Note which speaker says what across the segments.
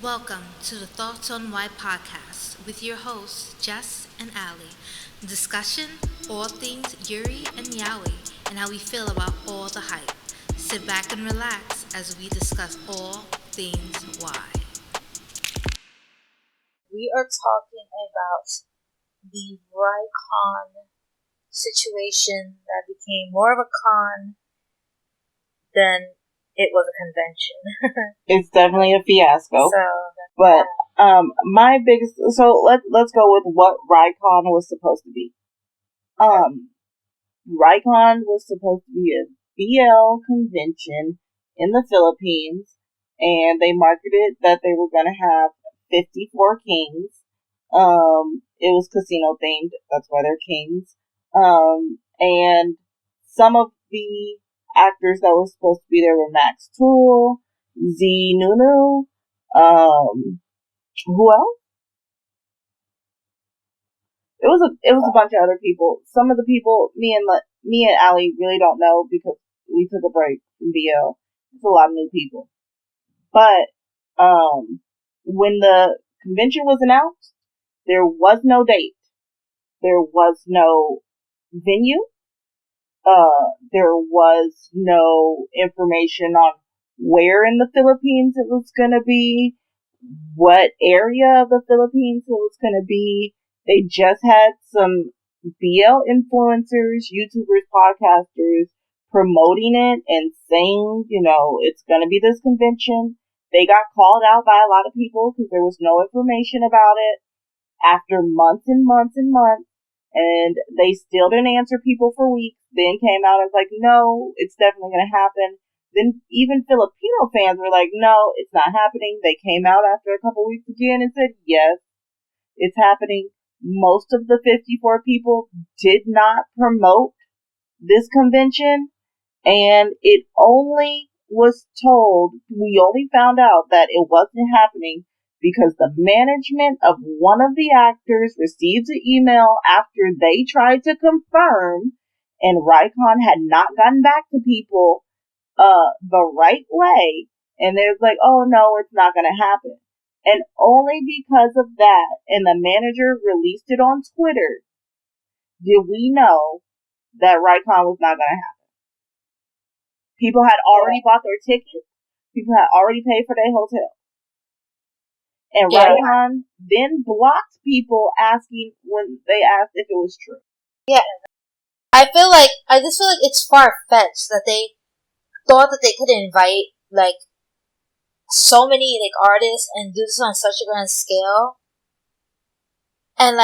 Speaker 1: Welcome to the Thoughts on Y podcast with your hosts, Jess and Ali. Discussion, all things Yuri and Yaoi, and how we feel about all the hype. Sit back and relax as we discuss all things Y.
Speaker 2: We are talking about the Raikan situation that became more of a con than it was a convention.
Speaker 3: It's definitely a fiasco.
Speaker 2: So,
Speaker 3: But my biggest let's go with what Raikan was supposed to be. Raikan was supposed to be a BL convention in the Philippines, and they marketed that they were going to have 54 kings. It was casino themed. That's why they're kings. And some of the actors that were supposed to be there were Max Tool, Z Nunu, who else? It was a bunch of other people. Some of the people me and Ali really don't know because we took a break from BL. It's a lot of new people. But when the convention was announced, there was no date. There was no venue. There was no information on where in the Philippines it was going to be, what area of the Philippines it was going to be. They just had some BL influencers, YouTubers, podcasters promoting it and saying, it's going to be this convention. They got called out by a lot of people because there was no information about it after months and months and months. And they still didn't answer people for weeks. Then came out as like, no, it's definitely going to happen. Then even Filipino fans were like, no, it's not happening. They came out after a couple weeks again and said, yes, it's happening. Most of the 54 people did not promote this convention. And it only was told, we only found out that it wasn't happening because the management of one of the actors received an email after they tried to confirm, and Raikan had not gotten back to people the right way, and they're like, oh no, it's not going to happen. And only because of that, and the manager released it on Twitter, did we know that Raikan was not going to happen. People had already bought their tickets. People had already paid for their hotel. And Raikan then blocked people asking when they asked if it was true.
Speaker 2: yeah. I just feel like it's far-fetched that they thought that they could invite, so many, artists and do this on such a grand scale. And,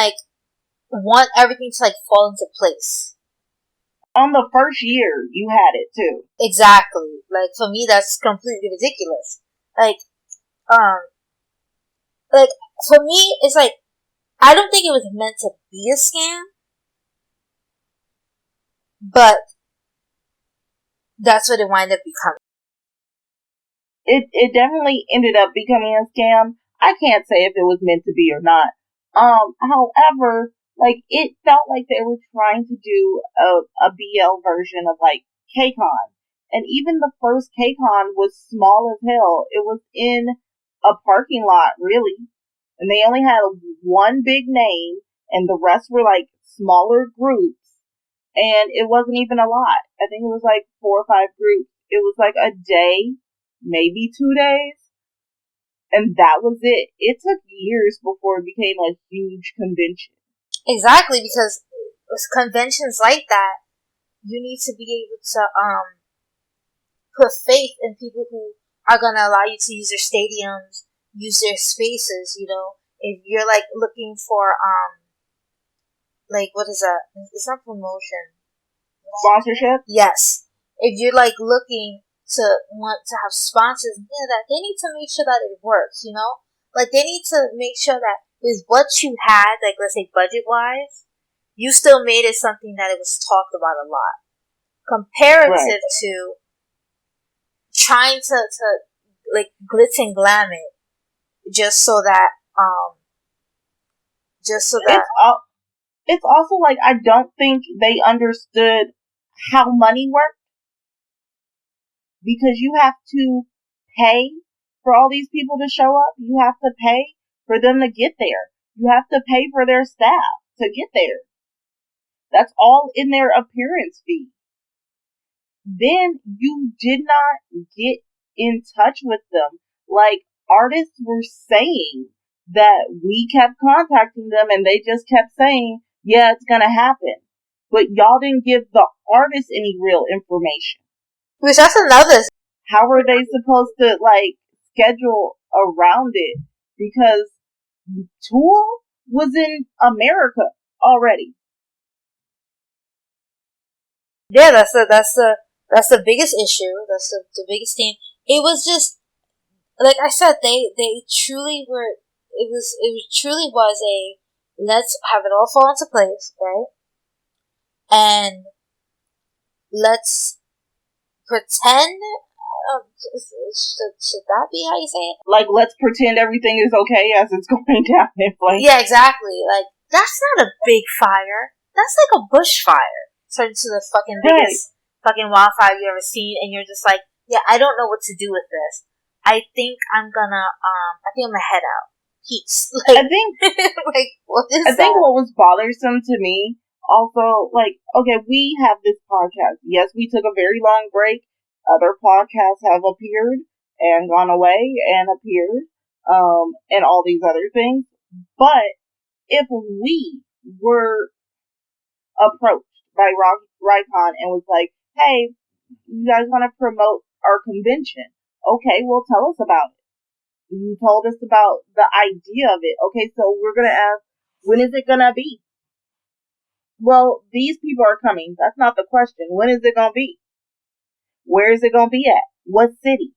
Speaker 2: want everything to, fall into place.
Speaker 3: On the first year, you had it, too.
Speaker 2: Exactly. For me, that's completely ridiculous. For me, it's I don't think it was meant to be a scam, but that's what it wound up becoming.
Speaker 3: It definitely ended up becoming a scam. I can't say if it was meant to be or not. However, it felt like they were trying to do a BL version of KCON. And even the first KCON was small as hell. It was in a parking lot, really. And they only had one big name, and the rest were smaller groups. And it wasn't even a lot. I think it was 4 or 5 groups. It was a day, maybe 2 days. And that was it. It took years before it became a huge convention.
Speaker 2: Exactly, because with conventions like that, you need to be able to put faith in people who are going to allow you to use their stadiums, use their spaces, If you're, looking for, what is that? It's not promotion.
Speaker 3: Sponsorship?
Speaker 2: Yes. If you're, looking to want to have sponsors, that they need to make sure that it works, They need to make sure that with what you had, let's say budget-wise, you still made it something that it was talked about a lot. Comparative to trying to glitz and glam it just so that
Speaker 3: it's also I don't think they understood how money worked, because you have to pay for all these people to show up, you have to pay for them to get there. You have to pay for their staff to get there. That's all in their appearance fee. Then you did not get in touch with them. Like, artists were saying that we kept contacting them and they just kept saying, yeah, it's gonna happen. But y'all didn't give the artists any real information.
Speaker 2: Which that's another.
Speaker 3: How are they supposed to, like, schedule around it? Because Tool was in America already.
Speaker 2: Yeah, that's the biggest issue. That's the biggest thing. It was just, like I said, they truly were. It truly was a let's have it all fall into place, right? And let's pretend. Should that be how you say it?
Speaker 3: Like, let's pretend everything is okay as it's going down in flames.
Speaker 2: Yeah, exactly. Like, that's not a big fire. That's like a bushfire. Turned to the fucking biggest fucking wildfire you ever seen, and you're just like, yeah, I don't know what to do with this. I think I'm gonna head out. Peace. Like,
Speaker 3: I think,
Speaker 2: like, what is
Speaker 3: I
Speaker 2: that?
Speaker 3: think what was bothersome to me, also, like, okay, we have this podcast. Yes, we took a very long break. Other podcasts have appeared and gone away and appeared, and all these other things. But if we were approached by Raikan and was like, hey, you guys want to promote our convention? Okay, well, tell us about it. You told us about the idea of it. Okay, so we're going to ask, when is it going to be? Well, these people are coming. That's not the question. When is it going to be? Where is it going to be at? What city?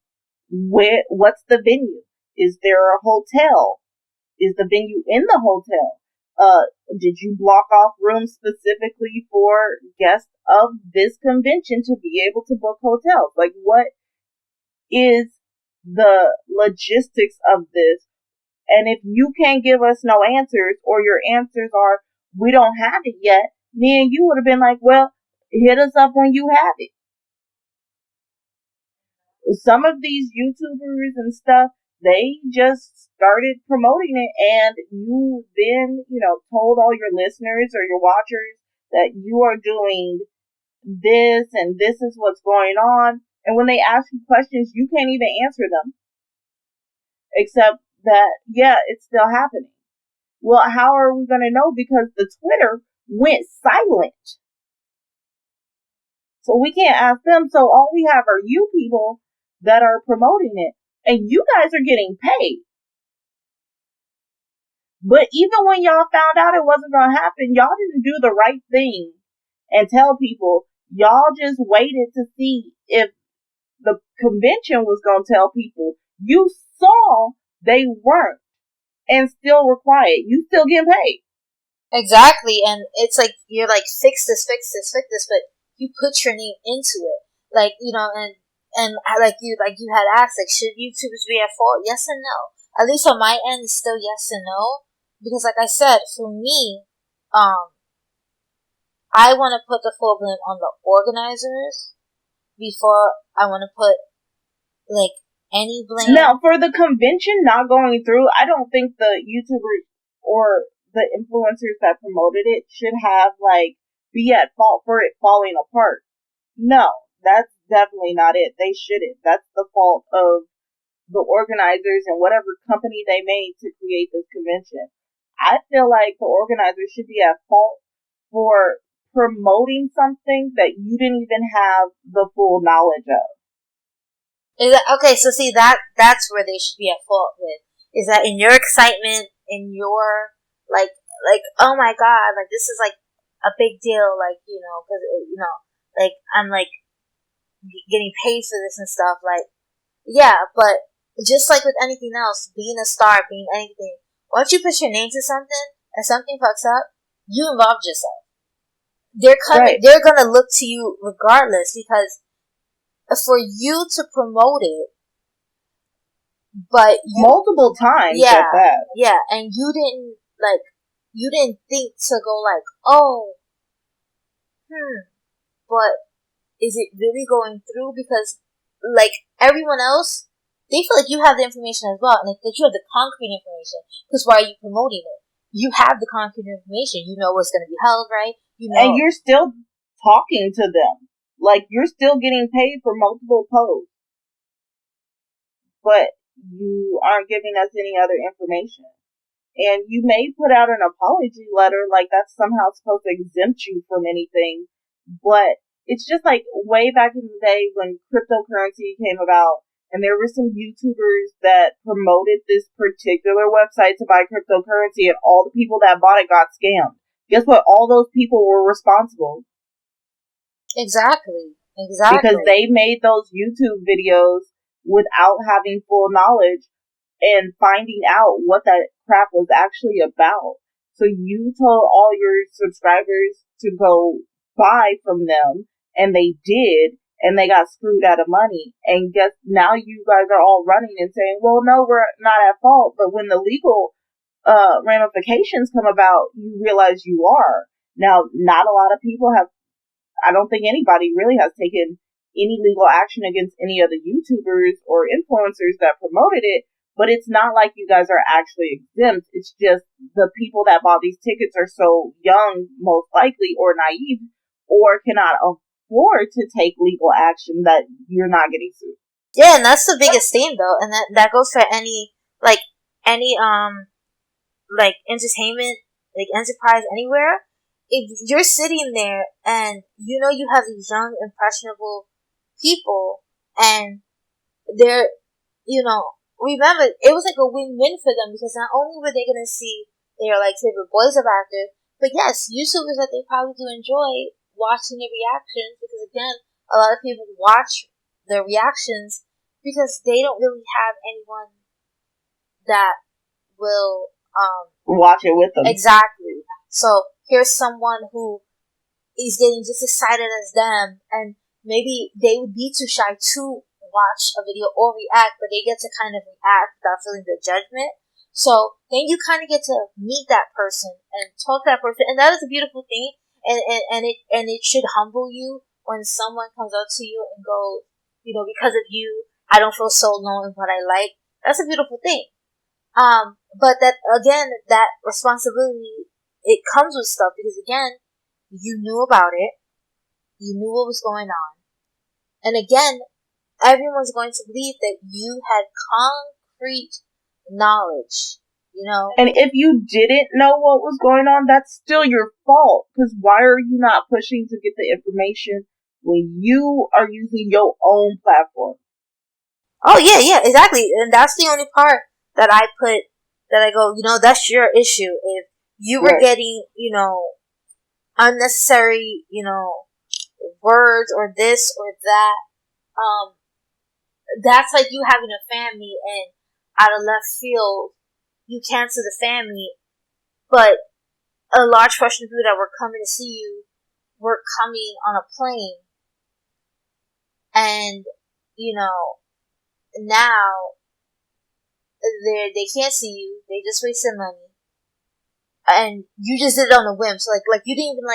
Speaker 3: What's the venue? Is there a hotel? Is the venue in the hotel? Did you block off rooms specifically for guests of this convention to be able to book hotels? Like, what is the logistics of this? And if you can't give us no answers, or your answers are, we don't have it yet, me and you would have been like, well, hit us up when you have it. Some of these YouTubers and stuff, they just started promoting it, and you then, told all your listeners or your watchers that you are doing this and this is what's going on. And when they ask you questions, you can't even answer them. Except that, yeah, it's still happening. Well, how are we going to know? Because the Twitter went silent. So we can't ask them. So all we have are you people that are promoting it. And you guys are getting paid. But even when y'all found out it wasn't going to happen, y'all didn't do the right thing and tell people. Y'all just waited to see if the convention was going to tell people. You saw they weren't and still were quiet. You still getting paid.
Speaker 2: Exactly, and it's like, you're like, fix this, but you put your name into it. Like, and like you had asked, like, should YouTubers be at fault? Yes and no. At least on my end, it's still yes and no. Because, like I said, for me, I want to put the full blame on the organizers before I want to put, like, any blame.
Speaker 3: Now, for the convention not going through, I don't think the YouTubers or the influencers that promoted it should have, like, be at fault for it falling apart. No, that's definitely not it. They shouldn't. That's the fault of the organizers and whatever company they made to create this convention. I feel like the organizers should be at fault for promoting something that you didn't even have the full knowledge of.
Speaker 2: Okay, so see, that's where they should be at fault with. Is that in your excitement, in your, like, oh my god, like, this is, like, a big deal, like, because, like, I'm, like, getting paid for this and stuff, like, yeah, but just like with anything else, being a star, being anything, once you put your name to something, and something fucks up, you involved yourself. They're gonna look to you regardless, because for you to promote it, but
Speaker 3: multiple times,
Speaker 2: yeah, yeah, and you didn't think to go like, oh, but is it really going through? Because, like, everyone else, they feel like you have the information as well, and like that you have the concrete information. Because why are you promoting it? You have the concrete information. You know what's going to be held, right? You know,
Speaker 3: and you're still talking to them. Like, you're still getting paid for multiple posts, but you aren't giving us any other information. And you may put out an apology letter, like that's somehow supposed to exempt you from anything. But it's just like way back in the day when cryptocurrency came about, and there were some YouTubers that promoted this particular website to buy cryptocurrency, and all the people that bought it got scammed. Guess what? All those people were responsible.
Speaker 2: Exactly.
Speaker 3: Because they made those YouTube videos without having full knowledge and finding out what that crap was actually about. So you told all your subscribers to go buy from them, and they did, and they got screwed out of money. And guess now you guys are all running and saying, well, no, we're not at fault. But when the legal ramifications come about, you realize you are. Now, not a lot of people have, I don't think anybody really has taken any legal action against any of the YouTubers or influencers that promoted it. But it's not like you guys are actually exempt. It's just the people that bought these tickets are so young, most likely, or naive, or cannot afford to take legal action that you're not getting sued.
Speaker 2: Yeah, and that's the biggest thing, though, and that goes for any entertainment, like enterprise anywhere. If you're sitting there and you know you have these young, impressionable people, and they're, remember, it was like a win-win for them, because not only were they going to see their like favorite boys of actors, but yes, YouTubers that they probably do enjoy watching their reactions, because again, a lot of people watch their reactions because they don't really have anyone that will
Speaker 3: watch it with them.
Speaker 2: Exactly. So here's someone who is getting just excited as them, and maybe they would be too shy to watch a video or react, but they get to kind of react without feeling the judgment. So then you kind of get to meet that person and talk to that person, and that is a beautiful thing. And it should humble you when someone comes up to you and goes, because of you, I don't feel so alone in what I like. That's a beautiful thing. But that again, that responsibility, it comes with stuff, because again, you knew about it, you knew what was going on, and again, everyone's going to believe that you had concrete knowledge,
Speaker 3: And if you didn't know what was going on, that's still your fault. Because why are you not pushing to get the information when you are using your own platform?
Speaker 2: Oh, yeah, exactly. And that's the only part that I go, that's your issue. If you were getting, unnecessary, words or this or that, that's like you having a family and out of left field you cancel the family, but a large portion of people that were coming to see you were coming on a plane, and now they can't see you, they just wasted money, and you just did it on a whim. So like you didn't even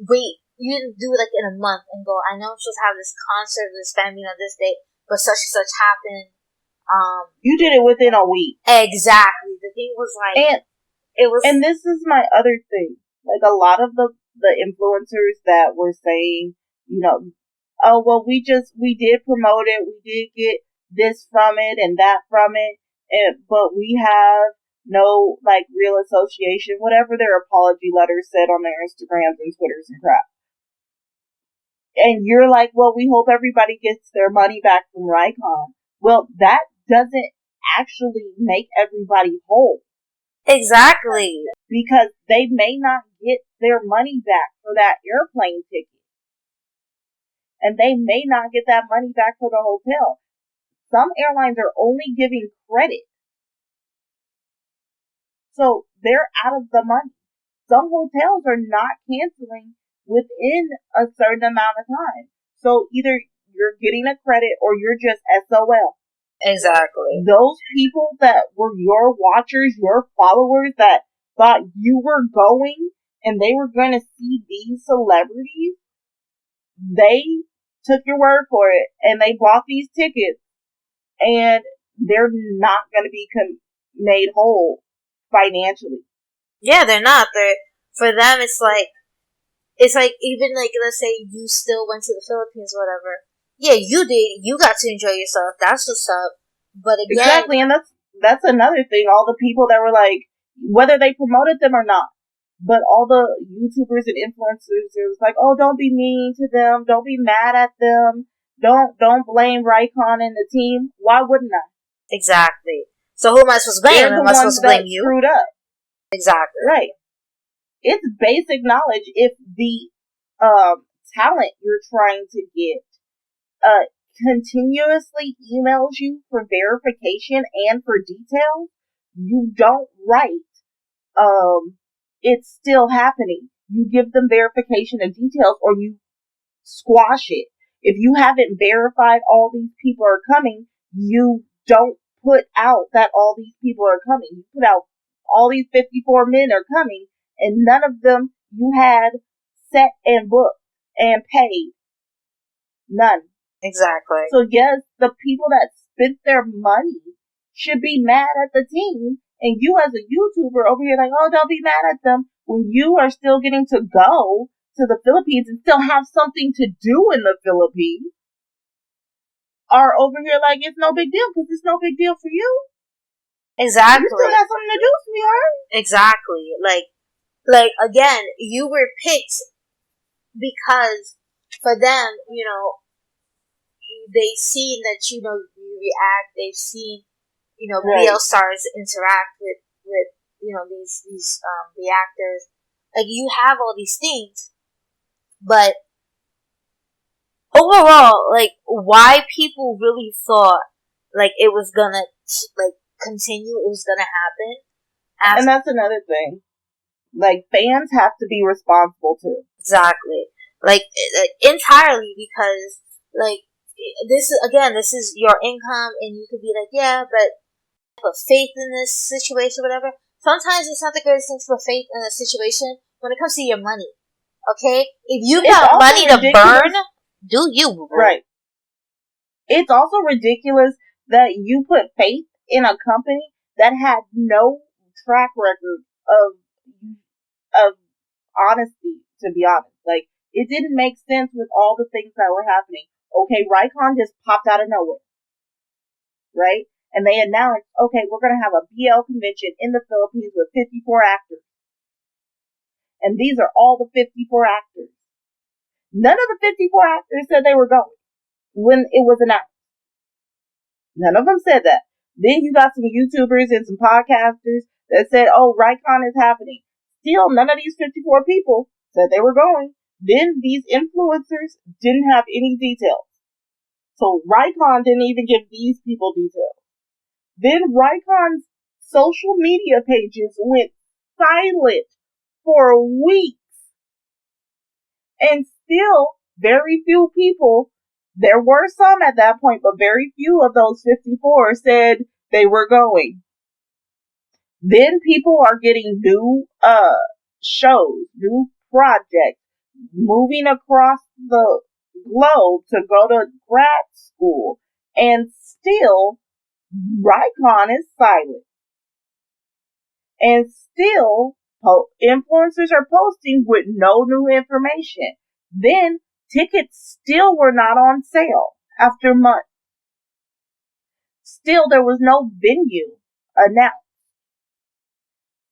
Speaker 2: wait, you didn't do it in a month and go, I know I'm supposed to have this concert with this family on this date, but such and such happened.
Speaker 3: You did it within a week.
Speaker 2: Exactly. The thing was
Speaker 3: and this is my other thing. Like, a lot of the influencers that were saying, oh, well, we did promote it, we did get this from it and that from it, but we have no, real association, whatever their apology letters said on their Instagrams and Twitters and crap. And you're like, well, we hope everybody gets their money back from Raikan. Well, that doesn't actually make everybody whole.
Speaker 2: Exactly.
Speaker 3: Because they may not get their money back for that airplane ticket. And they may not get that money back for the hotel. Some airlines are only giving credit. So they're out of the money. Some hotels are not canceling within a certain amount of time. So either you're getting a credit or you're just SOL.
Speaker 2: Exactly.
Speaker 3: Those people that were your watchers, your followers, that thought you were going and they were going to see these celebrities, they took your word for it and they bought these tickets, and they're not going to be made whole financially.
Speaker 2: Yeah, they're not. For them, it's like even like, let's say you still went to the Philippines or whatever. Yeah, you did. You got to enjoy yourself. That's what's up. But again,
Speaker 3: exactly, and that's another thing. All the people that were like, whether they promoted them or not, but all the YouTubers and influencers, it was like, oh, don't be mean to them. Don't be mad at them. Don't blame Raikan and the team. Why wouldn't I?
Speaker 2: Exactly. So who am I supposed to blame?
Speaker 3: They're
Speaker 2: Am
Speaker 3: the
Speaker 2: I supposed
Speaker 3: ones
Speaker 2: to blame
Speaker 3: that
Speaker 2: you?
Speaker 3: screwed up.
Speaker 2: Exactly.
Speaker 3: Right. It's basic knowledge. If the talent you're trying to get continuously emails you for verification and for details, you don't write it's still happening. You give them verification and details, or you squash it. If you haven't verified all these people are coming, you don't put out that all these people are coming. You put out all these 54 men are coming, and none of them you had set and booked and paid. None.
Speaker 2: Exactly.
Speaker 3: So yes, the people that spent their money should be mad at the team, and you as a YouTuber over here like, oh, don't be mad at them, when you are still getting to go to the Philippines and still have something to do in the Philippines, are over here like, it's no big deal because it's no big deal for you.
Speaker 2: Exactly.
Speaker 3: You still got something to do, sweetheart.
Speaker 2: Exactly. Like again, you were picked because for them, they've seen that, you react. They've seen,
Speaker 3: Right.
Speaker 2: BL stars interact with these reactors. Like, you have all these things, but overall, like, why people really thought like it was gonna continue, it was gonna happen.
Speaker 3: And that's another thing. Like, fans have to be responsible too.
Speaker 2: Exactly. Like entirely, because like this is your income, and you could be like, yeah, but put faith in this situation, whatever. Sometimes it's not the greatest thing to put faith in a situation when it comes to your money. Okay, if you got money to burn, do you?
Speaker 3: Right. It's also ridiculous that you put faith in a company that had no track record of honesty, to be honest. Like, it didn't make sense with all the things that were happening. Okay, Raikan just popped out of nowhere, right? And they announced, okay, we're going to have a BL convention in the Philippines with 54 actors. And these are all the 54 actors. None of the 54 actors said they were going when it was announced. None of them said that. Then you got some YouTubers and some podcasters that said, oh, Raikan is happening. Still, none of these 54 people said they were going. Then these influencers didn't have any details. So Raikan didn't even give these people details. Then Raikan's social media pages went silent for weeks. And still, very few people, there were some at that point, but very few of those 54 said they were going. Then people are getting new shows, new projects, moving across the globe to go to grad school, and still Raikan is silent. And still influencers are posting with no new information. Then tickets still were not on sale after months. Still, there was no venue announced.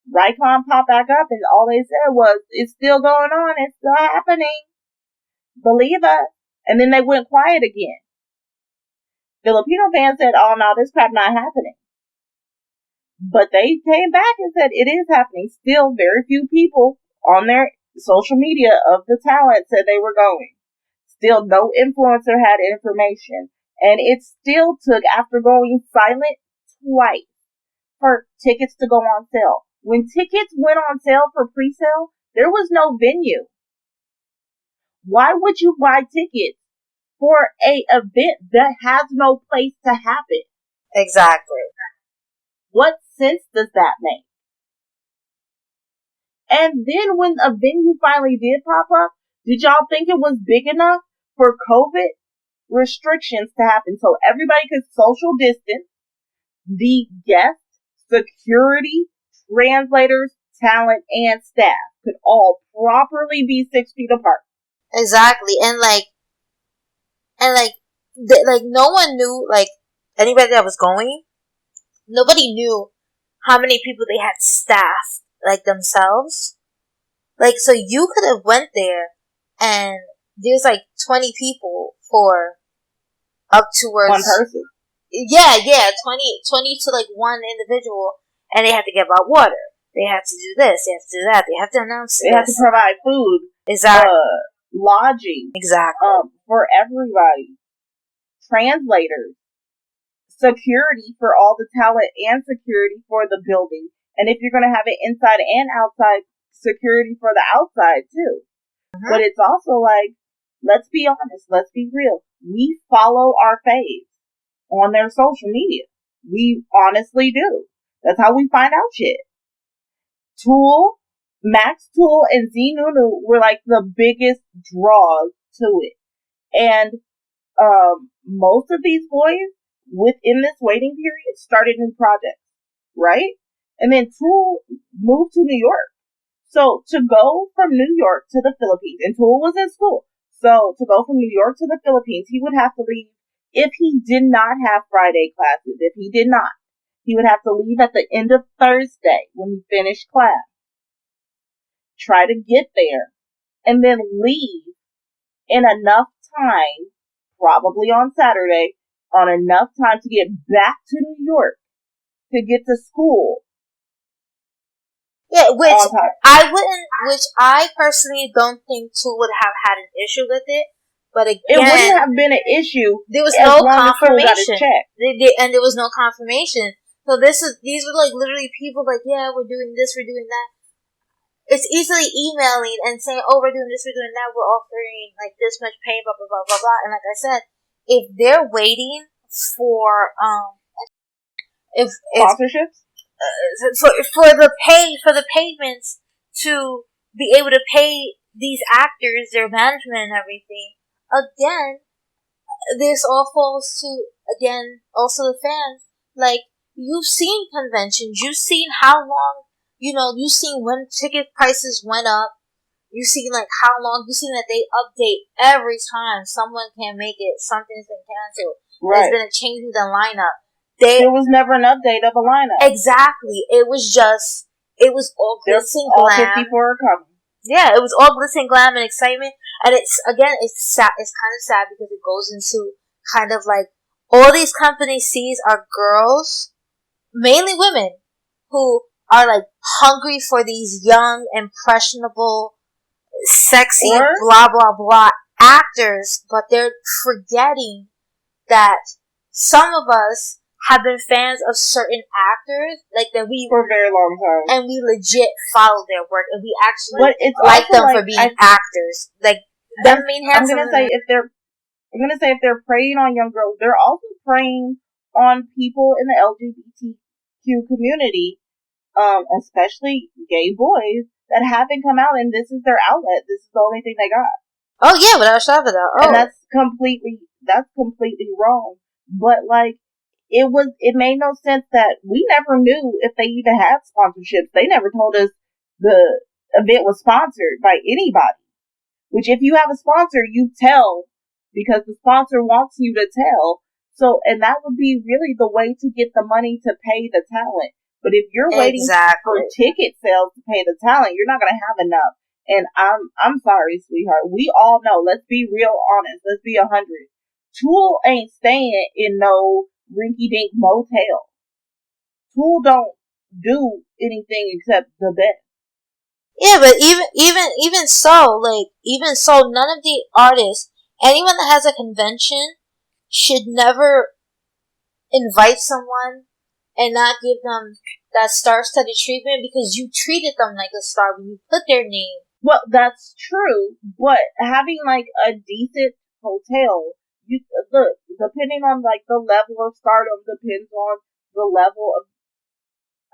Speaker 3: Raikan popped back up, and all they said was, it's still going on, it's still happening. Believe us. And then they went quiet again. Filipino fans said, oh no, this crap not happening. But they came back and said it is happening. Still, very few people on their social media of the talent said they were going. Still, no influencer had information. And it still took, after going silent twice, for tickets to go on sale. When tickets went on sale for pre-sale, there was no venue. Why would you buy tickets for an event that has no place to happen?
Speaker 2: Exactly.
Speaker 3: What sense does that make? And then when a venue finally did pop up, did y'all think it was big enough for COVID restrictions to happen so everybody could social distance. The guests, security, translators, talent, and staff could all properly be 6 feet apart.
Speaker 2: Exactly, and no one knew, like, anybody that was going, nobody knew how many people they had staff, like, themselves. Like, so you could have went there, and there's, like, 20 people for up towards...
Speaker 3: One person.
Speaker 2: Yeah, 20 to, like, one individual, and they had to give out water. They have to do this, they have to do that, they have to announce
Speaker 3: They have to provide food.
Speaker 2: Exactly.
Speaker 3: Lodging.
Speaker 2: Exactly.
Speaker 3: For everybody. Translators. Security for all the talent and security for the building. And if you're going to have it inside and outside, security for the outside too. Mm-hmm. But it's also like, let's be honest, let's be real. We follow our faves on their social media. We honestly do. That's how we find out shit. Tool, Max Tool, and Z Nunu were like the biggest draws to it. And most of these boys within this waiting period started new projects, right? And then Tool moved to New York. So to go from New York to the Philippines, and Tool was in school. So to go from New York to the Philippines, he would have to leave if he did not have Friday classes. If he did not, he would have to leave at the end of Thursday when he finished class. Try to get there and then leave in enough time, probably on Saturday, on enough time to get back to New York to get to school.
Speaker 2: Yeah, which I personally don't think Tool would have had an issue with it. But again,
Speaker 3: it wouldn't have been an issue.
Speaker 2: There was no confirmation. And there was no confirmation. So these were like literally people like, yeah, we're doing this, we're doing that. It's easily emailing and saying, oh, we're doing this, we're doing that, we're offering like this much pay, blah blah blah blah blah. And like I said, if they're waiting for
Speaker 3: sponsorships.
Speaker 2: For the payments to be able to pay these actors their management and everything, again, this all falls to, again, also the fans. Like, you've seen conventions, you've seen how long, you've seen when ticket prices went up, you've seen like how long, you've seen that they update every time someone can't make it, something's been canceled, There's been a change in the lineup.
Speaker 3: There was never an update of a lineup.
Speaker 2: Exactly. It was all glitz and glam.
Speaker 3: All 54 are coming.
Speaker 2: Yeah, it was all glitz and glam and excitement. And it's sad. It's kind of sad because it goes into kind of like all these companies sees are girls, mainly women, who are like hungry for these young, impressionable, sexy, blah, blah, blah actors, but they're forgetting that some of us have been fans of certain actors, like that we
Speaker 3: for a very long time,
Speaker 2: and we legit follow their work, and we actually like them for being actors. Like them being handsome.
Speaker 3: I'm gonna say if they're preying on young girls, they're also preying on people in the LGBTQ community, especially gay boys that haven't come out, and this is their outlet. This is the only thing they got.
Speaker 2: Oh yeah, without a shadow of a doubt. Oh,
Speaker 3: and that's completely wrong. But like. It made no sense that we never knew if they even had sponsorships. They never told us the event was sponsored by anybody. Which if you have a sponsor, you tell because the sponsor wants you to tell. So, and that would be really the way to get the money to pay the talent. But if you're waiting for ticket sales to pay the talent, you're not going to have enough. And I'm sorry, sweetheart. We all know, let's be real honest. Let's be 100. Tool ain't staying in no rinky-dink motel. Tool don't do anything except the best.
Speaker 2: Yeah, but even so, none of the artists, anyone that has a convention, should never invite someone and not give them that star-studded treatment because you treated them like a star when you put their name.
Speaker 3: Well, that's true, but having like a decent hotel. Look, depending on like the level of stardom depends on the level of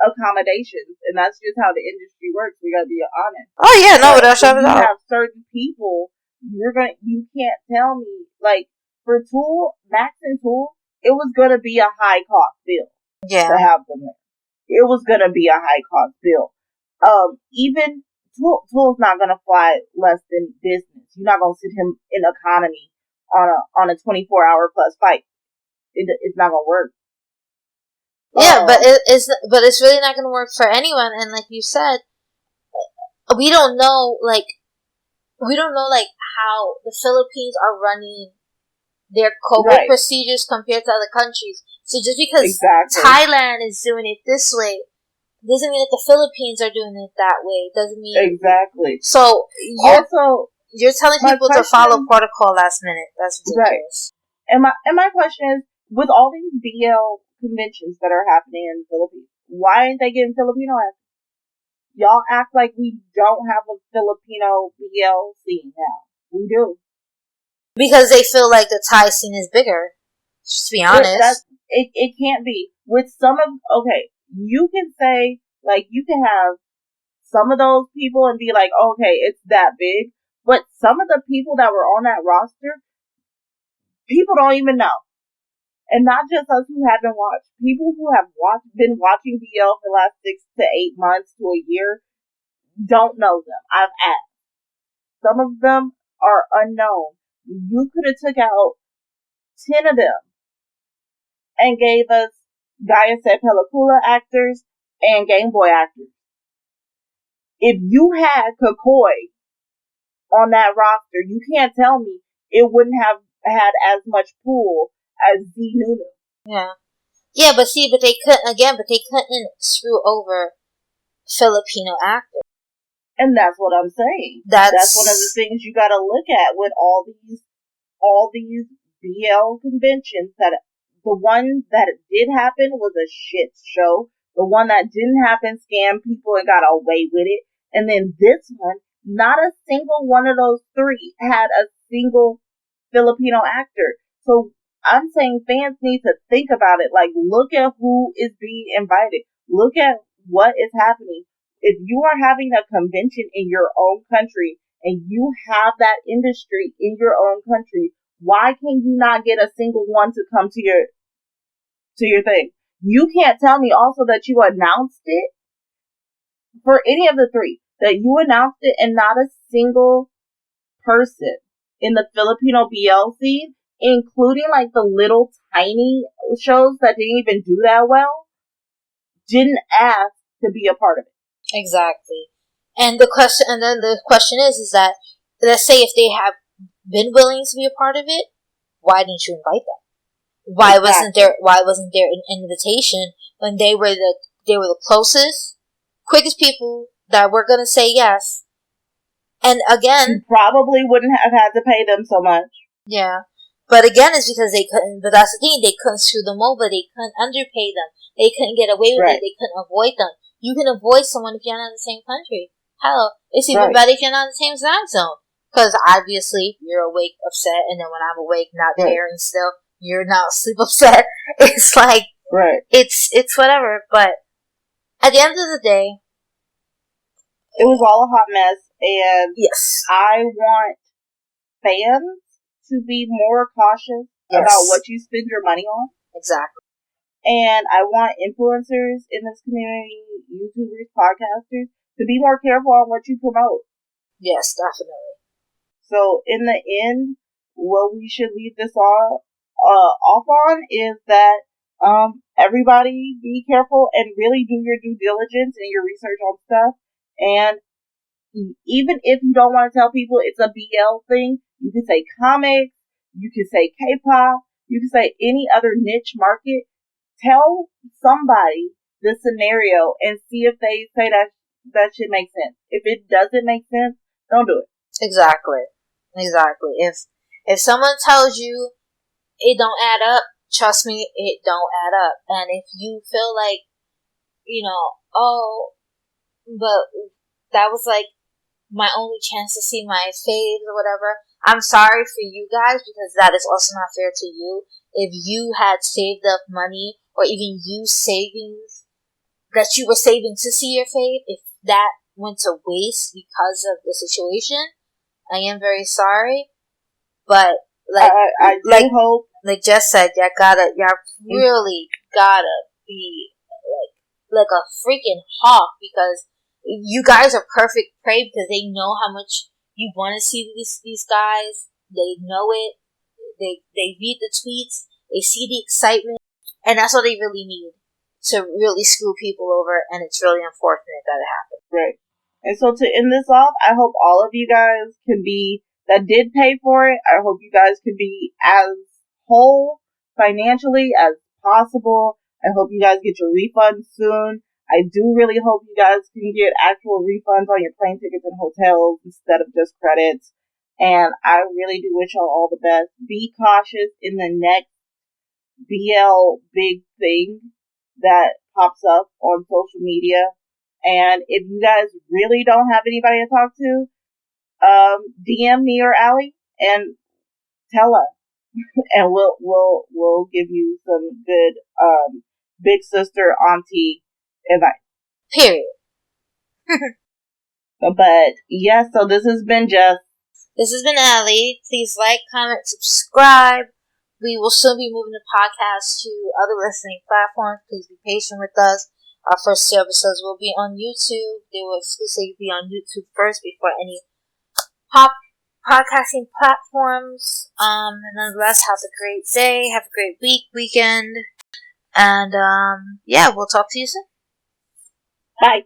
Speaker 3: accommodations, and that's just how the industry works. We gotta be honest.
Speaker 2: Oh yeah, no, that's
Speaker 3: you have certain people. You can't tell me like for Tool, Max and Tool, it was gonna be a high cost bill to have them there. It was gonna be a high cost bill. Even Tool's not gonna fly less than business. You're not gonna sit him in economy on a 24-hour plus flight. It's not gonna work.
Speaker 2: Yeah, but it's really not gonna work for anyone. And like you said, we don't know how the Philippines are running their COVID procedures compared to other countries. So just because Thailand is doing it this way doesn't mean that the Philippines are doing it that way. Doesn't mean
Speaker 3: exactly.
Speaker 2: So you're telling people to follow protocol last minute. That's ridiculous.
Speaker 3: Right. And my question is, with all these BL conventions that are happening in the Philippines, why aren't they getting Filipino actors? Y'all act like we don't have a Filipino BL scene now. We do.
Speaker 2: Because they feel like the Thai scene is bigger. Just to be honest.
Speaker 3: It can't be. With some of, you can say, like, you can have some of those people and be like, okay, it's that big. But some of the people that were on that roster, people don't even know. And not just us who haven't watched. People who have been watching BL for the last 6 to 8 months to a year don't know them. I've asked. Some of them are unknown. You could have took out 10 of them and gave us Gaya Se Película actors and Game Boy actors. If you had Kakoi on that roster, you can't tell me it wouldn't have had as much pull as Z Nunu.
Speaker 2: Yeah, but they couldn't screw over Filipino actors.
Speaker 3: And that's what I'm saying. That's one of the things you gotta look at with all these BL conventions. That the one that did happen was a shit show. The one that didn't happen scammed people and got away with it. And then this one, not a single one of those three had a single Filipino actor. So I'm saying fans need to think about it. Like, look at who is being invited. Look at what is happening. If you are having a convention in your own country and you have that industry in your own country, why can you not get a single one to come to your thing? You can't tell me also that you announced it for any of the three, that you announced it and not a single person in the Filipino BL scene, including like the little tiny shows that didn't even do that well, didn't ask to be a part of it.
Speaker 2: Exactly. And the question is that, let's say if they have been willing to be a part of it, why didn't you invite them? Why wasn't there an invitation when they were the closest, quickest people that were gonna say yes? And again,
Speaker 3: you probably wouldn't have had to pay them so much.
Speaker 2: Yeah. But again, it's because they couldn't, but that's the thing, they couldn't screw them over, they couldn't underpay them, they couldn't get away with it, they couldn't avoid them. You can avoid someone if you're not in the same country. Hell, it's even better if you're not in the same time zone. Because obviously, you're awake upset, and then when I'm awake not caring still, you're not asleep upset. It's like, it's whatever. But at the end of the day,
Speaker 3: it was all a hot mess, and
Speaker 2: yes,
Speaker 3: I want fans to be more cautious about what you spend your money on.
Speaker 2: Exactly.
Speaker 3: And I want influencers in this community, YouTubers, podcasters, to be more careful on what you promote.
Speaker 2: Yes, definitely.
Speaker 3: So in the end, what we should leave this all off on is that everybody be careful and really do your due diligence and your research on stuff. And even if you don't want to tell people it's a BL thing, you can say comics, you can say K-pop, you can say any other niche market. Tell somebody the scenario and see if they say that shit makes sense. If it doesn't make sense, don't do it.
Speaker 2: Exactly. If someone tells you it don't add up, trust me, it don't add up. And if you feel like, but that was like my only chance to see my faves or whatever, I'm sorry for you guys, because that is also not fair to you. If you had saved up money, or even you savings that you were saving to see your fave, if that went to waste because of the situation, I am very sorry. But
Speaker 3: I do hope.
Speaker 2: Like Jess said, y'all really gotta be like a freaking hawk, because you guys are perfect prey, because they know how much you want to see these guys. They know it. They read the tweets. They see the excitement, and that's what they really need to really screw people over. And it's really unfortunate that it happened.
Speaker 3: Right. And so to end this off, I hope all of you guys can be, that did pay for it, I hope you guys can be as whole financially as possible. I hope you guys get your refunds soon. I do really hope you guys can get actual refunds on your plane tickets and hotels instead of just credits. And I really do wish y'all all the best. Be cautious in the next BL big thing that pops up on social media. And if you guys really don't have anybody to talk to, DM me or Allie and tell us, and we'll give you some good big sister auntie advice.
Speaker 2: Period.
Speaker 3: But yeah, so this has been Jess.
Speaker 2: This has been Allie. Please like, comment, subscribe. We will soon be moving the podcast to other listening platforms. Please be patient with us. Our first two episodes will be on YouTube. They will exclusively be on YouTube first before any podcasting platforms. And nonetheless, have a great day. Have a great weekend. And yeah, we'll talk to you soon.
Speaker 3: Bye.